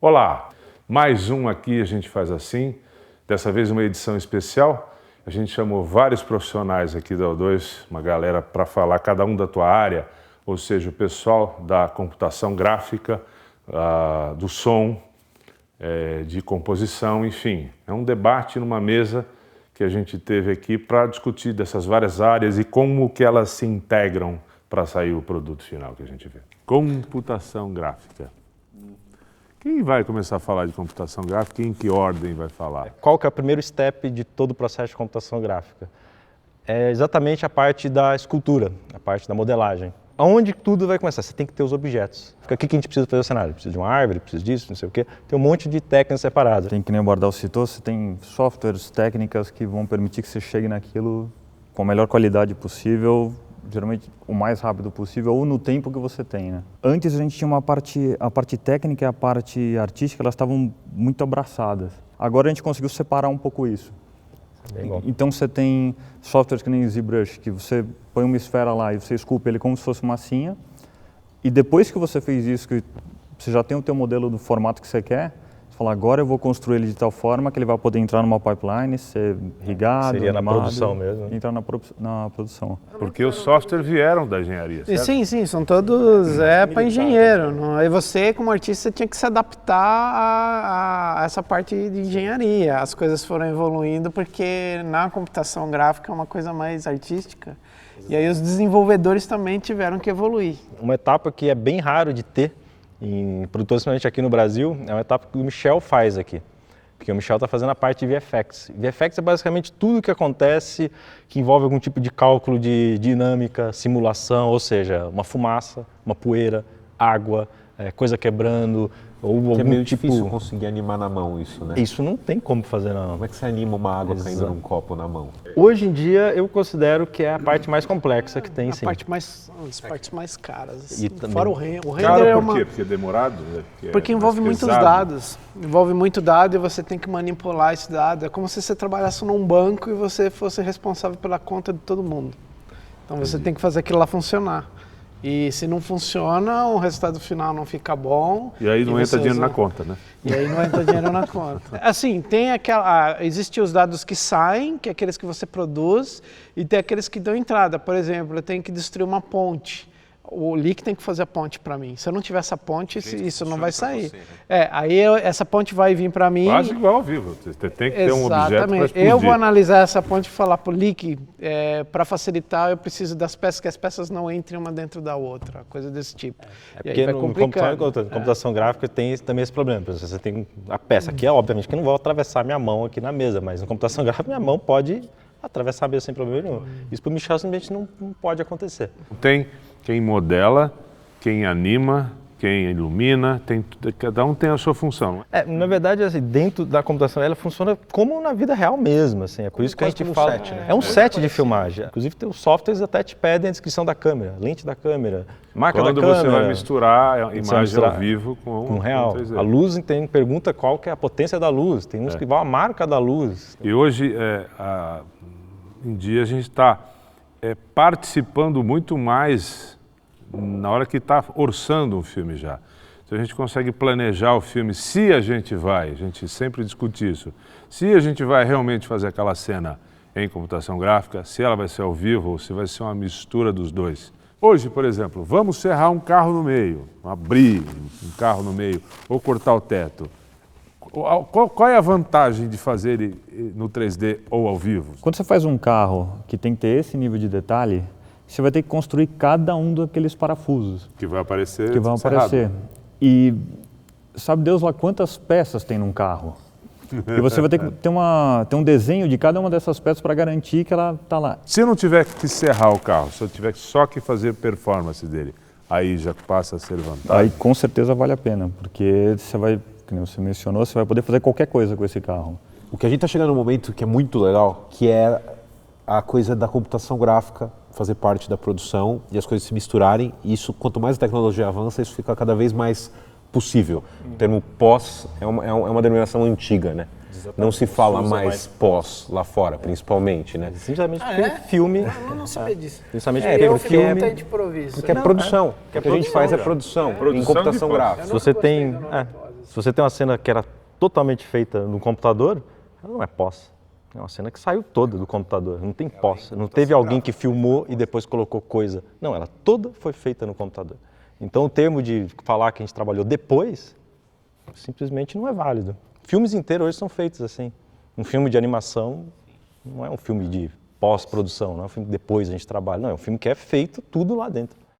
Olá, mais um aqui a gente faz assim, dessa vez uma edição especial. A gente chamou vários profissionais aqui da O2, uma galera para falar cada um da tua área, ou seja, o pessoal da computação gráfica, do som, de composição, enfim. É um debate numa mesa que a gente teve aqui para discutir dessas várias áreas e como que elas se integram para sair o produto final que a gente vê. Computação gráfica. Quem vai começar a falar de computação gráfica e em que ordem vai falar? Qual que é o primeiro step de todo o processo de computação gráfica? É exatamente a parte da escultura, a parte da modelagem. Aonde tudo vai começar? Você tem que ter os objetos. O que a gente precisa fazer o cenário? Precisa de uma árvore, precisa disso, não sei o quê. Tem um monte de técnicas separadas. Tem que nem o Bardal citou, você tem softwares, técnicas que vão permitir que você chegue naquilo com a melhor qualidade possível, geralmente o mais rápido possível ou no tempo que você tem, né? Antes a gente tinha a parte técnica e a parte artística, elas estavam muito abraçadas. Agora a gente conseguiu separar um pouco isso. Então você tem softwares que nem o ZBrush, que você põe uma esfera lá e você esculpe ele como se fosse massinha, e depois que você fez isso, que você já tem o teu modelo do formato que você quer, você fala, agora eu vou construir ele de tal forma que ele vai poder entrar numa pipeline, ser rigado, Seria animado, na produção mesmo. Entrar na produção. Porque os softwares vieram da engenharia, certo? Sim, são todos para engenheiro. Não? E você, como artista, tinha que se adaptar a essa parte de engenharia. As coisas foram evoluindo porque na computação gráfica é uma coisa mais artística. E aí os desenvolvedores também tiveram que evoluir. Uma etapa que é bem raro de ter em produtores, principalmente aqui no Brasil, é uma etapa que o Michel faz aqui. Porque o Michel está fazendo a parte de VFX. VFX é basicamente tudo que acontece que envolve algum tipo de cálculo de dinâmica, simulação, ou seja, uma fumaça, uma poeira, água, coisa quebrando, ou que algum é meio tipo... difícil conseguir animar na mão isso, né? Isso não tem como fazer não. Como é que você anima uma água caindo num copo na mão? Hoje em dia eu considero que é a parte mais complexa que tem, sim. Uma das partes mais caras. Assim. E também... Fora o render Cara, é por uma... quê? Porque é demorado? Porque envolve muitos dados. Envolve muito dado e você tem que manipular esse dado. É como se você trabalhasse num banco e você fosse responsável pela conta de todo mundo. Então você tem que fazer aquilo lá funcionar. E se não funciona, o resultado final não fica bom. E aí não entra dinheiro na conta, né? E aí não entra dinheiro na conta. Assim, tem existem os dados que saem, que é aqueles que você produz, e tem aqueles que dão entrada. Por exemplo, eu tenho que destruir uma ponte. O Lick tem que fazer a ponte para mim. Se eu não tiver essa ponte, isso não vai sair. Você, né? Aí essa ponte vai vir para mim. Quase igual ao vivo. Você tem que ter um objeto para explodir. Eu vou analisar essa ponte e falar para o Lick, para facilitar, eu preciso das peças, que as peças não entrem uma dentro da outra, coisa desse tipo. Porque no computação gráfica tem também esse problema. Por exemplo, você tem a peça, que é obviamente que não vai atravessar minha mão aqui na mesa, mas na computação gráfica minha mão pode atravessar a mesa sem problema nenhum. Isso para o Michel simplesmente não pode acontecer. Tem quem modela, quem anima, quem ilumina, cada um tem a sua função. Na verdade, assim, dentro da computação, ela funciona como na vida real mesmo. Assim, é por isso que a gente fala. Set, né? É um set de filmagem. Inclusive, os softwares até te pedem a descrição da câmera, lente da câmera, marca da câmera. Quando você vai misturar a imagem ao vivo com real. 3D. A luz pergunta qual que é a potência da luz. Tem uns que vão a marca da luz. E hoje, em dia, a gente está participando muito mais na hora que está orçando um filme já. Então a gente consegue planejar o filme, se a gente sempre discute isso, se a gente vai realmente fazer aquela cena em computação gráfica, se ela vai ser ao vivo ou se vai ser uma mistura dos dois. Hoje, por exemplo, vamos serrar um carro no meio, abrir um carro no meio ou cortar o teto. Qual é a vantagem de fazer ele no 3D ou ao vivo? Quando você faz um carro que tem que ter esse nível de detalhe, você vai ter que construir cada um daqueles parafusos. Que vai aparecer. Que vão aparecer. E sabe Deus lá quantas peças tem num carro? E você vai ter que ter um desenho de cada uma dessas peças para garantir que ela está lá. Se eu não tiver que serrar o carro, se eu tiver só que fazer performance dele, aí já passa a ser vantagem? Aí com certeza vale a pena, porque você vai, como você mencionou, você vai poder fazer qualquer coisa com esse carro. O que a gente está chegando num momento que é muito legal, que é a coisa da computação gráfica fazer parte da produção e as coisas se misturarem. E isso, quanto mais a tecnologia avança, isso fica cada vez mais possível. O termo pós é uma denominação antiga, né? Exatamente. Não se fala mais pós lá fora, principalmente, né? Simplesmente porque filme... Eu não sabia disso. Principalmente porque filme... Eu de improviso. Porque é produção. O que a gente faz é produção em computação gráfica. Se você tem... Se você tem uma cena que era totalmente feita no computador, ela não é pós. É uma cena que saiu toda do computador, não tem pós. Não teve alguém que filmou e depois colocou coisa. Não, ela toda foi feita no computador. Então o termo de falar que a gente trabalhou depois, simplesmente não é válido. Filmes inteiros hoje são feitos assim. Um filme de animação não é um filme de pós-produção, não é um filme que depois a gente trabalha. Não, é um filme que é feito tudo lá dentro.